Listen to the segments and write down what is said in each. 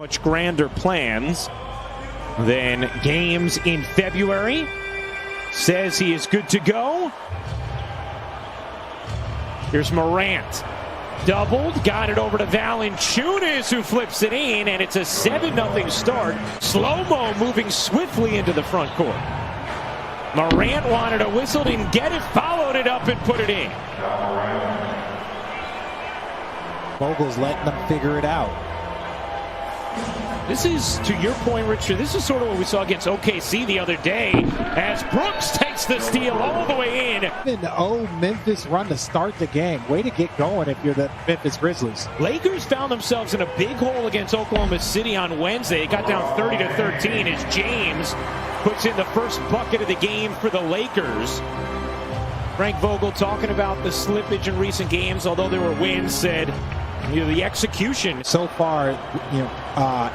Much grander plans than games in February. Says he is good to go. Here's Morant. Doubled, got it over to Valanciunas, who flips it in, and it's a 7-0 start. Slow-mo moving swiftly into the front court. Morant wanted a whistle, didn't get it, followed it up and put it in. Vogel's letting them figure it out. This is, to your point, Richard, this is sort of what we saw against OKC the other day as Brooks takes the steal all the way in. 7-0 Memphis run to start the game. Way to get going if you're the Memphis Grizzlies. Lakers found themselves in a big hole against Oklahoma City on Wednesday. It got down 30-13 as James puts in the first bucket of the game for the Lakers. Frank Vogel talking about the slippage in recent games, although there were wins, said, the execution. So far,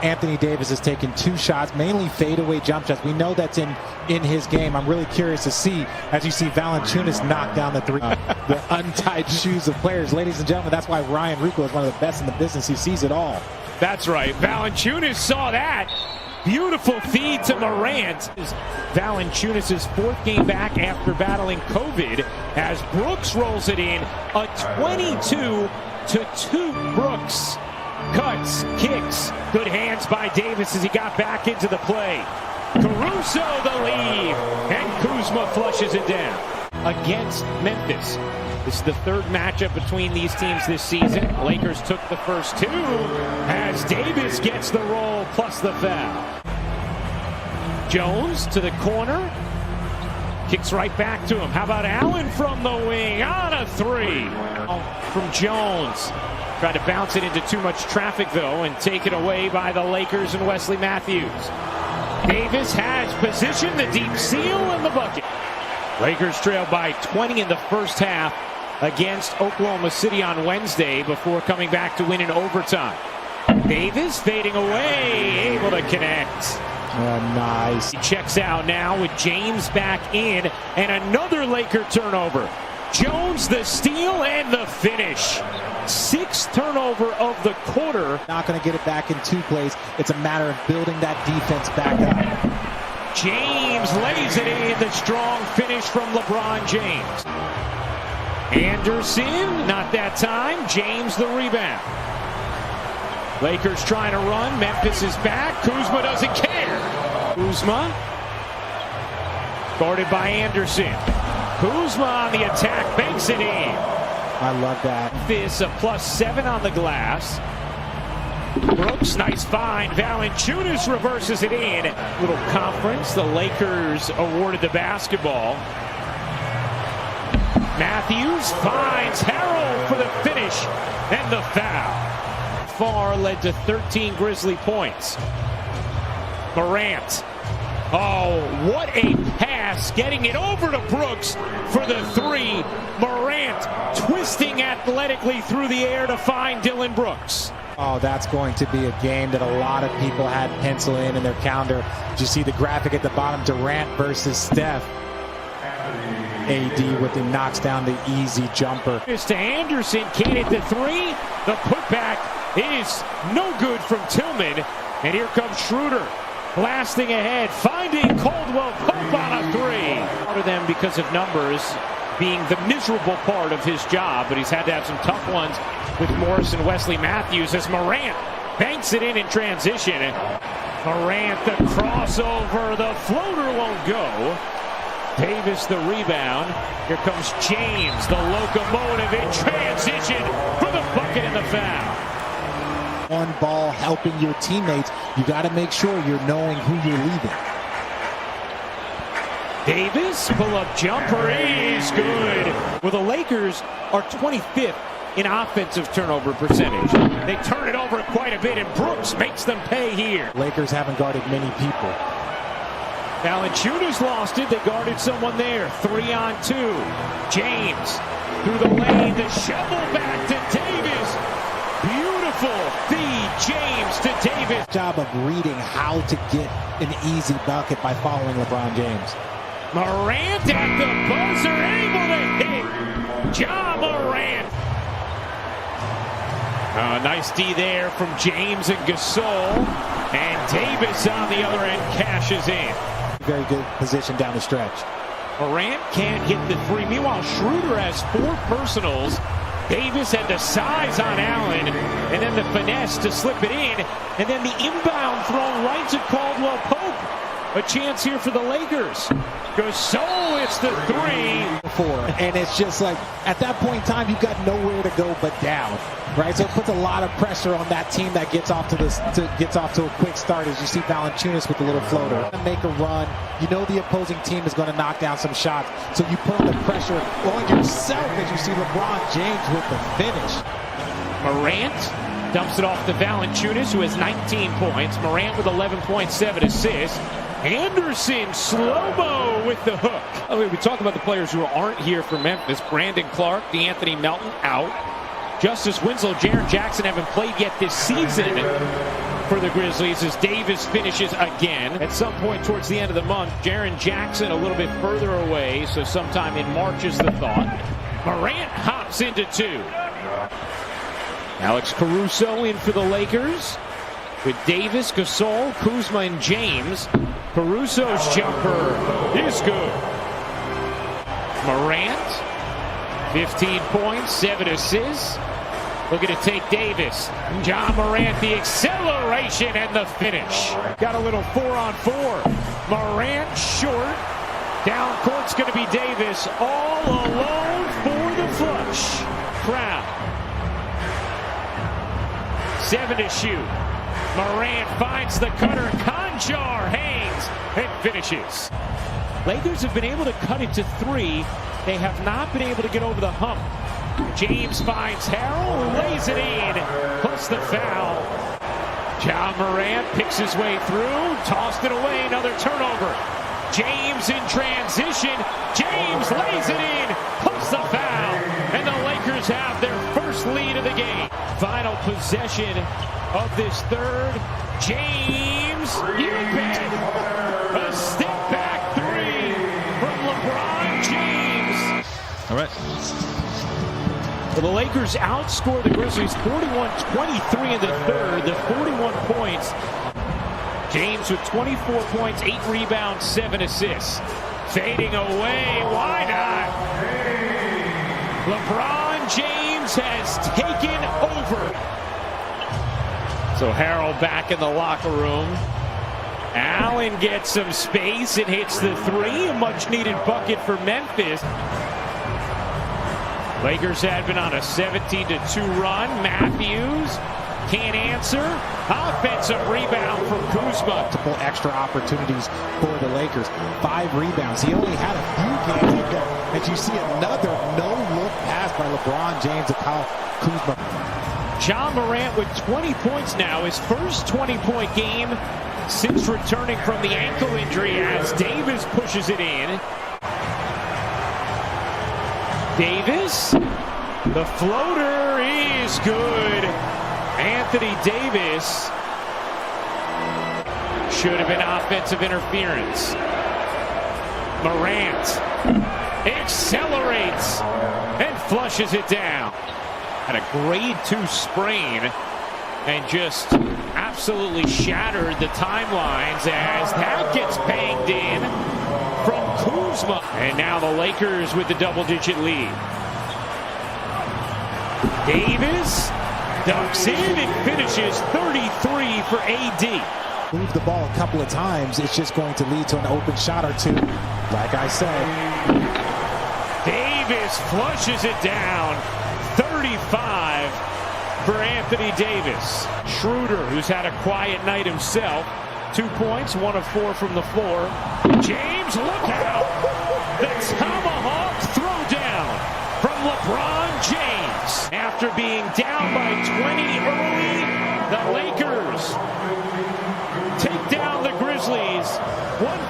Anthony Davis has taken 2 shots, mainly fadeaway jump shots. We know that's in his game. I'm really curious to see, as you see Valanciunas knock down the 3. The untied shoes of players. Ladies and gentlemen, that's why Ryan Rico is one of the best in the business. He sees it all. That's right. Valanciunas saw that. Beautiful feed to Morant. Valanciunas' 4th game back after battling COVID as Brooks rolls it in. A 22-2 Brooks. Cuts, kicks, good hands by Davis as he got back into the play. Caruso the lead, and Kuzma flushes it down against Memphis. This is the 3rd matchup between these teams this season. Lakers took the first 2 as Davis gets the roll plus the foul. Jones to the corner. Kicks right back to him. How about Allen from the wing on a 3 from Jones. Tried to bounce it into too much traffic, though, and take it away by the Lakers and Wesley Matthews. Davis has position, the deep seal, and the bucket. Lakers trail by 20 in the first half against Oklahoma City on Wednesday before coming back to win in overtime. Davis fading away, able to connect. Nice. He checks out now with James back in, and another Laker turnover. Jones the steal and the finish. 6th turnover of the quarter. Not going to get it back in 2 plays. It's a matter of building that defense back up. James lays it in. The strong finish from LeBron James. Anderson, not that time. James the rebound. Lakers trying to run. Memphis is back. Kuzma doesn't care. Kuzma guarded by Anderson. Kuzma on the attack, banks it in. I love that. This a +7 on the glass. Brooks, nice find. Valanciunas reverses it in. Little conference. The Lakers awarded the basketball. Matthews finds Harrell for the finish and the foul. Far led to 13 Grizzly points. Morant. Oh, what a pass, getting it over to Brooks for the 3. Morant twisting athletically through the air to find Dillon Brooks. Oh, that's going to be a game that a lot of people had pencil in their calendar. Did you see the graphic at the bottom? Durant versus Steph. AD with the knocks down the easy jumper. It's to Anderson, can't hit the 3. The putback is no good from Tillman. And here comes Schroeder. Blasting ahead, finding Caldwell Pope on a 3. Part of them because of numbers being the miserable part of his job, but he's had to have some tough ones with Morris and Wesley Matthews as Morant banks it in transition. Morant, the crossover, the floater won't go. Davis the rebound. Here comes James, the locomotive in transition for the bucket and the foul. One ball helping your teammates, you got to make sure you're knowing who you're leaving. Davis, pull-up jumper is good. Well, the Lakers are 25th in offensive turnover percentage. They turn it over quite a bit, and Brooks makes them pay here. Lakers haven't guarded many people. Valanciunas lost it. They guarded someone there. 3-on-2. James through the lane. The shovel back to Davis. Beautiful feed, James to Davis. Job of reading how to get an easy bucket by following LeBron James. Morant at the buzzer, able to hit. Ja Morant. Nice D there from James and Gasol. And Davis on the other end cashes in. Very good position down the stretch. Morant can't hit the three. Meanwhile, Schroeder has 4 personals. Davis had the size on Allen, and then the finesse to slip it in, and then the inbound thrown right to Caldwell Pope. A chance here for the Lakers. Gasol, it's the 3. And it's just like, at that point in time, you've got nowhere to go but down, right? So it puts a lot of pressure on that team that gets off to a quick start. As you see Valanciunas with the little floater, make a run. You know the opposing team is going to knock down some shots, so you put the pressure on yourself as you see LeBron James with the finish. Morant dumps it off to Valanciunas, who has 19 points. Morant with 11.7 assists. Anderson, slow-mo with the hook. I mean, we talk about the players who aren't here for Memphis. Brandon Clark, DeAnthony Melton out. Justice Winslow, Jaren Jackson haven't played yet this season for the Grizzlies as Davis finishes again. At some point towards the end of the month, Jaren Jackson a little bit further away, so sometime in March is the thought. Morant hops into 2. Alex Caruso in for the Lakers with Davis, Gasol, Kuzma, and James. Caruso's jumper is good. Morant, 15 points, 7 assists. Looking to take Davis. John Morant, the acceleration and the finish. Got a little 4-on-4. Morant short. Down court's going to be Davis. All alone for the flush. Crowd. 7 to shoot. Morant finds the cutter. Conjar hangs and finishes. Lakers have been able to cut it to 3. They have not been able to get over the hump. James finds Harrell, who lays it in, plus the foul. John Morant picks his way through, tossed it away, another turnover. James in transition. James lays it in, plus the foul. And the Lakers have their first lead of the game. Final possession of this third. James, you bet. A step back 3 from LeBron James. All right. Well, the Lakers outscore the Grizzlies 41-23 in the third. The 41 points. James with 24 points, 8 rebounds, 7 assists. Fading away. Why not? LeBron James has taken over. So Harrell back in the locker room. Allen gets some space and hits the 3. A much-needed bucket for Memphis. Lakers had been on a 17-2 run. Matthews can't answer. Offensive rebound from Kuzma. Multiple extra opportunities for the Lakers. 5 rebounds. He only had a few games like that. And you see another no-look pass by LeBron James to Kyle Kuzma. John Morant with 20 points now. His first 20-point game since returning from the ankle injury as Davis pushes it in. Davis, the floater is good. Anthony Davis should have been offensive interference. Morant accelerates and flushes it down. Had a grade 2 sprain and just absolutely shattered the timelines as that gets banged in from Kuzma. And now the Lakers with the double-digit lead. Davis dunks in and finishes 33 for AD. Move the ball a couple of times, it's just going to lead to an open shot or 2. Like I said, Davis flushes it down. 35 for Anthony Davis. Schroeder, who's had a quiet night himself. 2 points, 1 of 4 from the floor. James, look out! The tomahawk throwdown from LeBron James. After being down by 20 early, the Lakers take down the Grizzlies 1